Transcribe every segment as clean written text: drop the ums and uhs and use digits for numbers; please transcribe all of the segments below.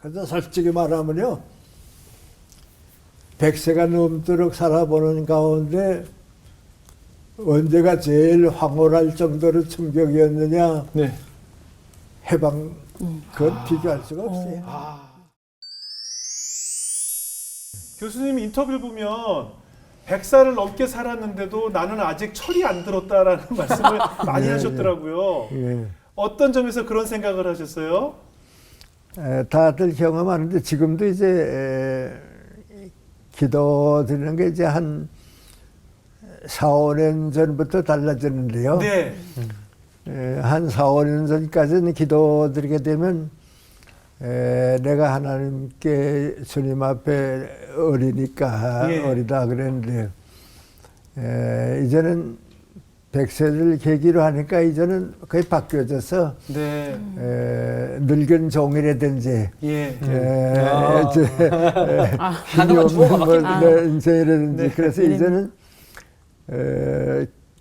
그래서 솔직히 말하면요, 100세가 넘도록 살아보는 가운데 언제가 제일 황홀할 정도로 충격이었느냐, 네. 해방, 그건 비교할 수가 없어요. 교수님 인터뷰를 보면 100살을 넘게 살았는데도 나는 아직 철이 안 들었다라는 말씀을 많이 하셨더라고요. 예. 어떤 점에서 그런 생각을 하셨어요? 다들 경험하는데 지금도 이제 기도 드리는 게 이제 한 4, 5년 전부터 달라졌는데요. 네. 한 4, 5년 전까지는 기도 드리게 되면 내가 하나님께 주님 앞에 어리니까 예. 어리다 그랬는데 이제는 100세를 계기로 하니까 이제는 거의 바뀌어져서 네. 늙은 종이라든지 예. 힘이 없는 주어가 뭐 바뀌네. 인생이라든지 네. 그래서 이제는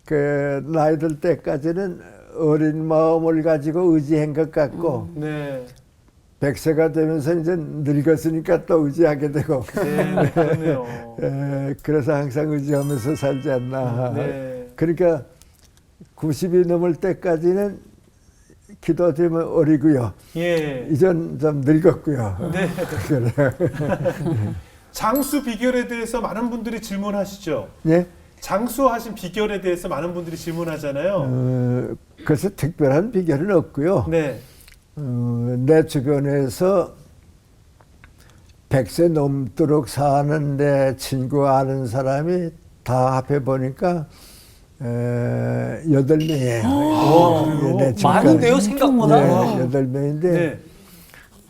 그 나이 들 때까지는 어린 마음을 가지고 의지한 것 같고 네. 100세가 되면서 이제 늙었으니까 또 의지하게 되고 네. 그렇네요. 그래서 항상 의지하면서 살지 않나. 네. 그러니까 90이 넘을 때까지는 기도드리면 어리고요. 예. 이젠 좀 늙었고요. 네. 그래. 장수 비결에 대해서 많은 분들이 질문하시죠. 예? 장수하신 비결에 대해서 많은 분들이 질문하잖아요. 그래서 특별한 비결은 없고요. 네. 내 주변에서 100세 넘도록 사는 내 친구 아는 사람이 다 합해 보니까 8명이에요. 그래요? 많은데요, 생각보다? 네, 8명인데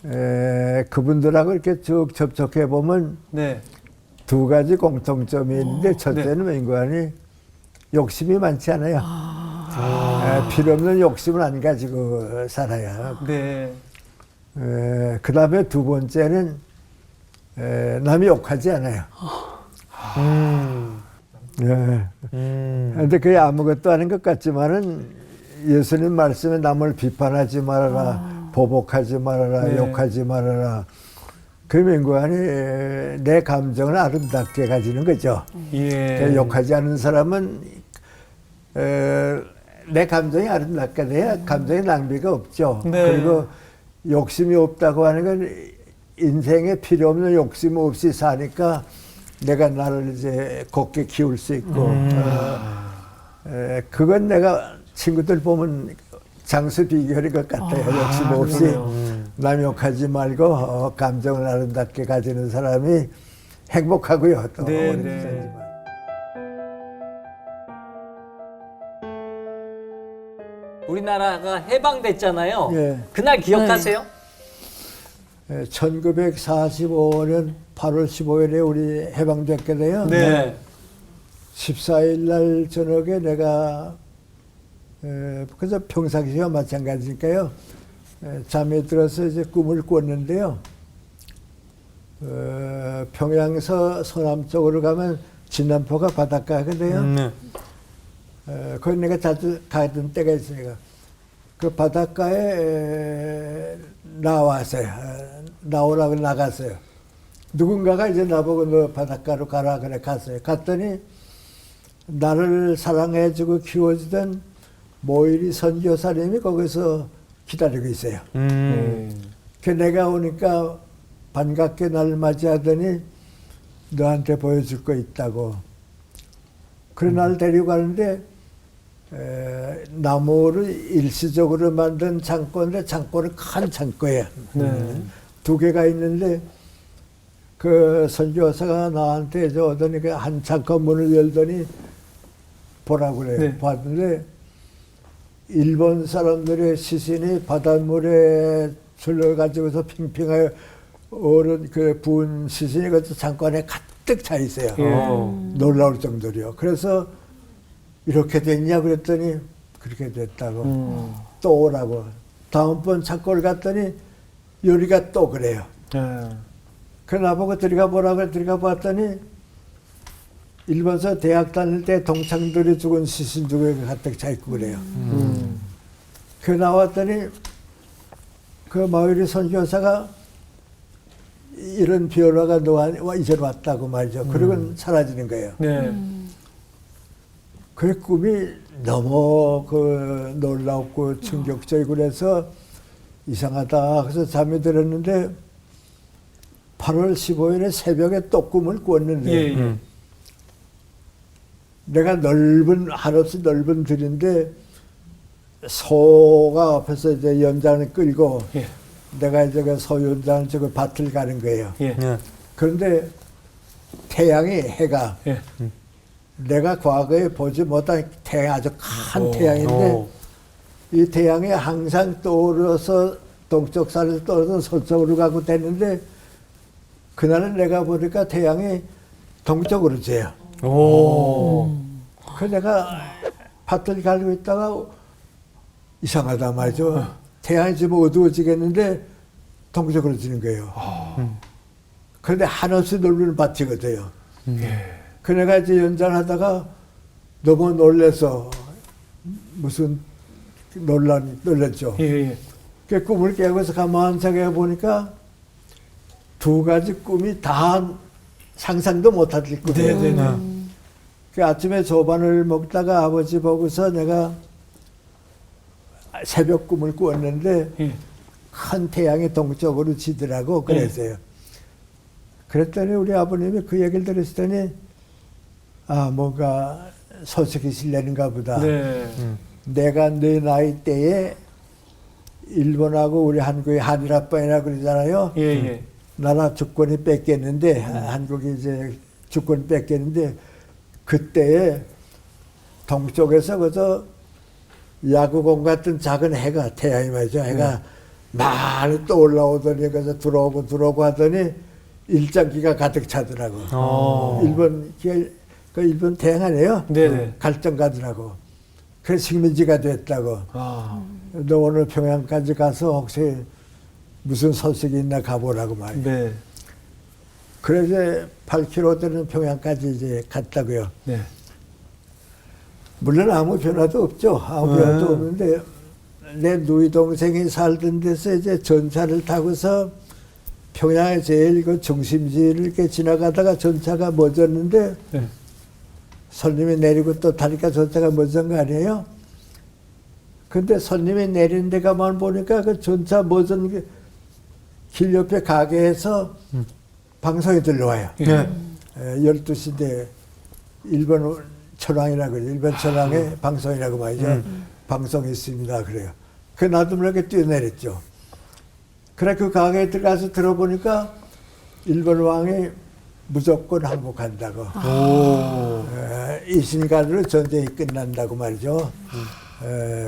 네. 그분들하고 이렇게 쭉 접촉해 보면 네. 두 가지 공통점이 있는데 첫째는 웬거하니 욕심이 많지 않아요. 필요 없는 욕심을 안 가지고 살아요. 네. 그 다음에 두 번째는 남이 욕하지 않아요. 그런데 그게 아무것도 아닌 것 같지만은 예수님 말씀에 남을 비판하지 말아라, 보복하지 말아라, 네. 욕하지 말아라. 그러면 그안이 내 감정을 아름답게 가지는 거죠. 예. 욕하지 않는 사람은 내 감정이 아름답게 돼야 감정의 낭비가 없죠. 네. 그리고 욕심이 없다고 하는 건 인생에 필요 없는 욕심 없이 사니까 내가 나를 이제 곱게 키울 수 있고 그건 내가 친구들 보면 장수 비결인 것 같아요. 욕심 없이 그러네요. 남 욕하지 말고 감정을 아름답게 가지는 사람이 행복하고요. 또 네, 어린 네. 사람이지만. 우리나라가 해방됐잖아요. 예. 그날 기억하세요? 1945년 8월 15일에 우리 해방됐게 돼요. 네. 14일 날 저녁에 내가 그래서 평상시와 마찬가지니까요. 잠에 들어서 이제 꿈을 꿨는데요. 평양서 서남쪽으로 가면 진남포가 바닷가거든요. 거기 내가 자주 가던 때가 있으니까 그 바닷가에 나왔어요. 나오라고 나갔어요. 누군가가 이제 나보고 너 바닷가로 가라 그래 갔어요. 갔더니 나를 사랑해주고 키워주던 모일이 선교사님이 거기서 기다리고 있어요. 그 내가 오니까 반갑게 나를 맞이하더니 너한테 보여줄 거 있다고. 그래 나를 데리고 가는데 나무를 일시적으로 만든 창고인데 창고는 큰 창고예요. 두 개가 있는데 그 선교사가 나한테 오더니 그 한 창고 문을 열더니 보라고 그래요. 네. 봤는데 일본 사람들의 시신이 바닷물에 줄러가지고서 핑핑하게 오른 그 부은 시신이 그 창고 안에 가득 차 있어요. 놀라울 정도로요. 그래서 이렇게 됐냐 그랬더니 그렇게 됐다고. 또 오라고. 다음번 창고를 갔더니 요리가 또 그래요. 그 나보고 들어가 보라고 들어가 봤더니 일본서 대학 다닐 때 동창들이 죽은 시신 중에 가득 차 있고 그래요. 그 나왔더니 그 마을의 선교사가 이런 변화가 이제 왔다고 말이죠. 그러고 사라지는 거예요. 네. 그 꿈이 너무 그 놀랍고 충격적이고 그래서 이상하다. 그래서 잠이 들었는데 8월 15일에 새벽에 또 꿈을 꿨는데 예, 예. 내가 한없이 넓은 들인데 소가 앞에서 이제 연장을 끌고 예. 내가 이제 그 소 연장을 저거 밭을 가는 거예요. 예. 그런데 해가 예. 내가 과거에 보지 못한 태양, 아주 큰 태양인데 이 태양이 항상 떠오르서 동쪽 산에서 떠오르서 서쪽으로 가고 됐는데 그날은 내가 보니까 태양이 동쪽으로 져요. 오. 그 내가 밭을 갈고 있다가 이상하다 말이죠. 태양이 지금 어두워지겠는데 동쪽으로 지는 거예요. 그런데 한없이 넓은 밭이거든요. 그 내가 이제 연장하다가 너무 놀래서 무슨 놀랐죠. 예, 예. 그 꿈을 깨고서 가만히 생각해 보니까 두 가지 꿈이 다 상상도 못할 꿈이에요. 네, 네, 네. 그 아침에 조반을 먹다가 아버지 보고서 내가 새벽 꿈을 꾸었는데 예. 큰 태양이 동쪽으로 지더라고 그랬어요. 그랬더니 우리 아버님이 그 얘기를 들으시더니 뭔가 소식이 실려는가 보다. 네. 내가 내 나이 때에 일본하고 우리 한국이 한일합방이라고 그러잖아요. 예, 예. 나라 주권이 뺏겼는데 한국이 이제 주권 뺏겼는데 그때에 동쪽에서 그저 야구공 같은 작은 해가 태양이 말이죠. 해가 많이 또 올라오더니 그래서 들어오고 하더니 일장기가 가득 차더라고. 일본 태양 아니에요? 네네. 갈등 가더라고. 그래서 식민지가 됐다고. 너 오늘 평양까지 가서 혹시 무슨 소식이 있나 가보라고 말이에요. 네. 그래서 8km 되는 평양까지 이제 갔다고요. 네. 물론 아무 변화도 없죠. 아무 변화도 없는데 내 누이 동생이 살던 데서 이제 전차를 타고서 평양의 제일 그 중심지를 이렇게 지나가다가 전차가 멎었는데 네. 손님이 내리고 또 타니까 전차가 멎은 거 아니에요? 근데 손님이 내린 데가만 보니까 그 전차 멎은 길 옆에 가게에서 방송이 들려와요. 네. 12시인데 일본 천황이라고 그래요. 일본 천황의 방송이라고 말이죠. 방송이 있습니다. 그래요. 그 나도 모르게 뛰어내렸죠. 그래 그 가게에 들어가서 들어보니까 일본 왕이 무조건 항복한다고. 이순간으로 전쟁이 끝난다고 말이죠.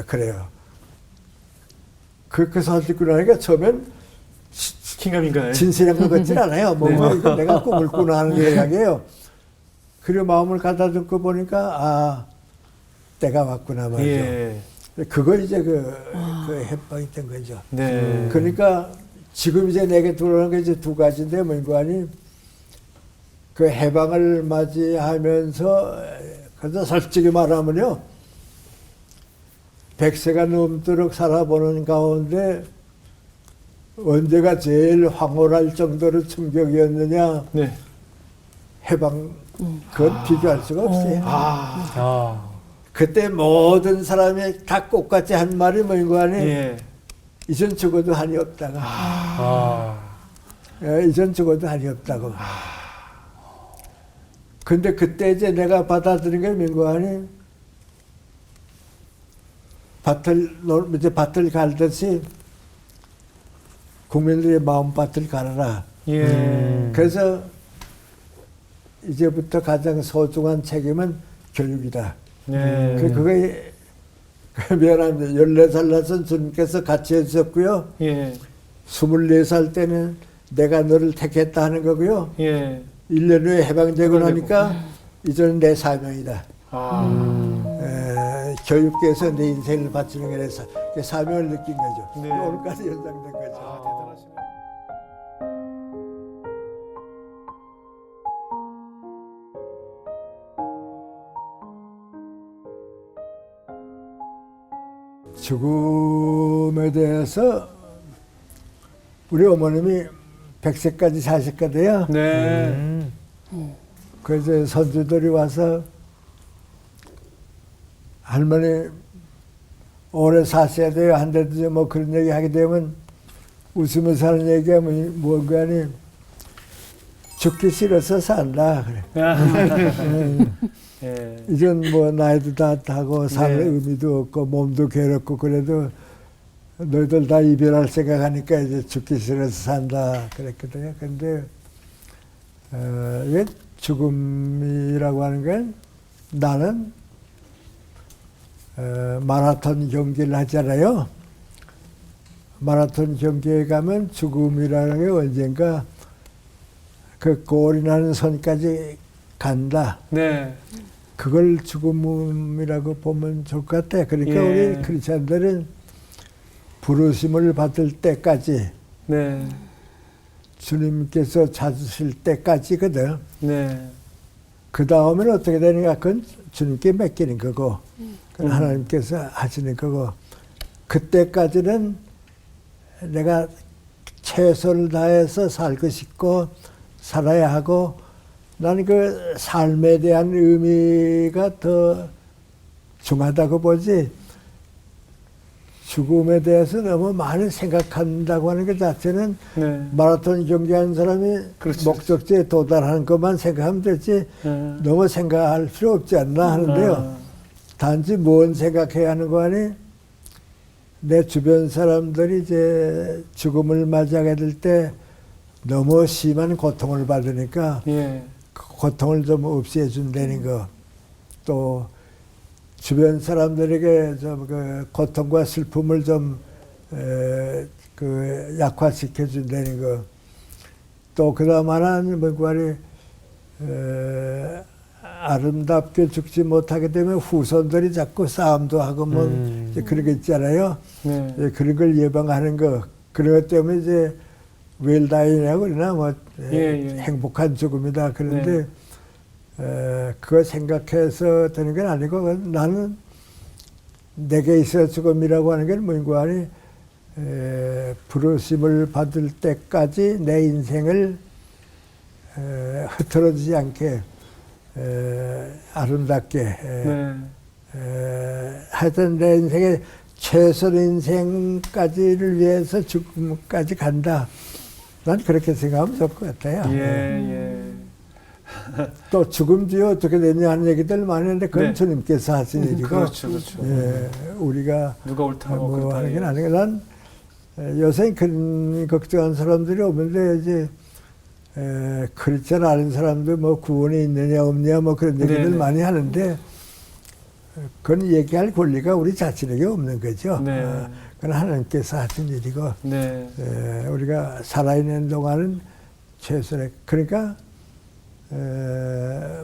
그래요. 그 소식 듣고 나니까 처음엔 킹감인가요? 진실한 것 같진 않아요. 뭐, 네. 이거 내가 꿈을 꾸나 하는 생각이에요. 그리고 마음을 가다듬고 보니까 때가 왔구나 말이죠. 예. 그거 이제 그 해방이 된 거죠. 네. 그러니까 지금 이제 내게 들어오는 게 이제 두 가지인데 뭔가 아니 그 해방을 맞이하면서 그래서 솔직히 말하면요 100세가 넘도록 살아보는 가운데 언제가 제일 황홀할 정도로 충격이었느냐 네. 해방 그건 비교할 수가 없어요. 그때 모든 사람이 다 똑같이 한 말이 뭔가 아니 예. 이전 죽어도 한이 없다가 이전 죽어도 한이 없다고. 근데 그때 이제 내가 받아들인 게 뭔가 아니 밭을 갈듯이 국민들의 마음밭을 갈아라. 그래서 이제부터 가장 소중한 책임은 교육이다. 네. 그게 미안합니다. 14살 나서 주님께서 같이 해주셨고요. 예. 24살 때는 내가 너를 택했다 하는 거고요. 예. 1년 후에 해방되고 나니까 이제는 내 사명이다. 교육계에서 내 인생을 바치는 게 내 사명을 느낀 거죠. 네. 오늘까지 연장된 거죠. 대단하시네요. 죽음에 대해서 우리 어머님이 100세까지 사셨거든요. 네. 그래서 선주들이 와서 할머니 오래 사셔야 돼요. 한데도 뭐 그런 얘기 하게 되면 웃으면서 하는 얘기가 뭔가 아니 죽기 싫어서 산다 그래. 예. 이젠 뭐 나이도 다 하고 살 네. 의미도 없고 몸도 괴롭고 그래도 너희들 다 이별할 생각하니까 이제 죽기 싫어서 산다 그랬거든요. 근데 이게 죽음이라고 하는 건 나는 마라톤 경기를 하잖아요. 마라톤 경기에 가면 죽음이라는 게 언젠가 그 골이 나는 선까지 간다. 네. 그걸 죽음이라고 보면 좋을 것 같아. 그러니까 예. 우리 크리스천들은 부르심을 받을 때까지 네. 주님께서 찾으실 때까지거든. 네. 그 다음에는 어떻게 되는가? 그건 주님께 맡기는 거고, 그건 하나님께서 하시는 거고, 그때까지는 내가 최선을 다해서 살고 싶고, 살아야 하고, 나는 그 삶에 대한 의미가 더 중하다고 보지, 죽음에 대해서 너무 많이 생각한다고 하는 것 자체는 네. 마라톤 경기하는 사람이 그렇죠. 목적지에 도달하는 것만 생각하면 되지 너무 생각할 필요 없지 않나 하는데요. 단지 뭔 생각해야 하는 거 아니? 내 주변 사람들이 이제 죽음을 맞이하게 될 때 너무 심한 고통을 받으니까 예. 그 고통을 좀 없애해 준다는 거. 또 주변 사람들에게 좀 그 고통과 슬픔을 좀 그 약화시켜 준다는 거. 또 그다음 하나는 뭔가를 아름답게 죽지 못하게 되면 후손들이 자꾸 싸움도 하고 뭐 이제 그런 거 있잖아요. 네. 예, 그런 걸 예방하는 거. 그런 것 때문에 이제 웰다인이라고 그러나 뭐 예. 행복한 죽음이다. 그런데 그거 생각해서 되는 건 아니고 나는 내게 있어 죽음이라고 하는 건 뭔가 아니 부르심을 받을 때까지 내 인생을 흐트러지지 않게 아름답게 네. 하여튼 내 인생의 최선 인생까지를 위해서 죽음까지 간다. 난 그렇게 생각하면 좋을 것 같아요. 예. 또 죽음 뒤에 어떻게 되냐 하는 얘기들 많이 하는데 그건 네. 주님께서 하신 일이고 그렇죠. 예, 우리가 누가 옳다고 뭐 그렇다. 하는 건 아니고 난 요새 그런 걱정하는 사람들이 없는데 이제 그렇지 않은 사람도 뭐 구원이 있느냐 없느냐 뭐 그런 얘기들 네네. 많이 하는데 그건 얘기할 권리가 우리 자신에게 없는 거죠. 네. 그건 하나님께서 하신 일이고 네. 우리가 살아있는 동안은 최선의 그러니까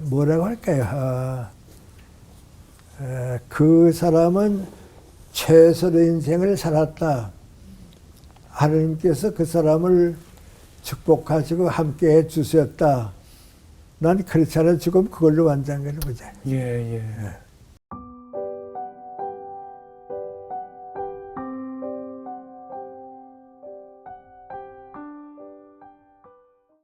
뭐라고 할까요? 그 사람은 최선의 인생을 살았다. 하나님께서 그 사람을 축복하시고 함께해 주셨다. 난 그렇지 않아 지금 그걸로 완장을 보자. 예.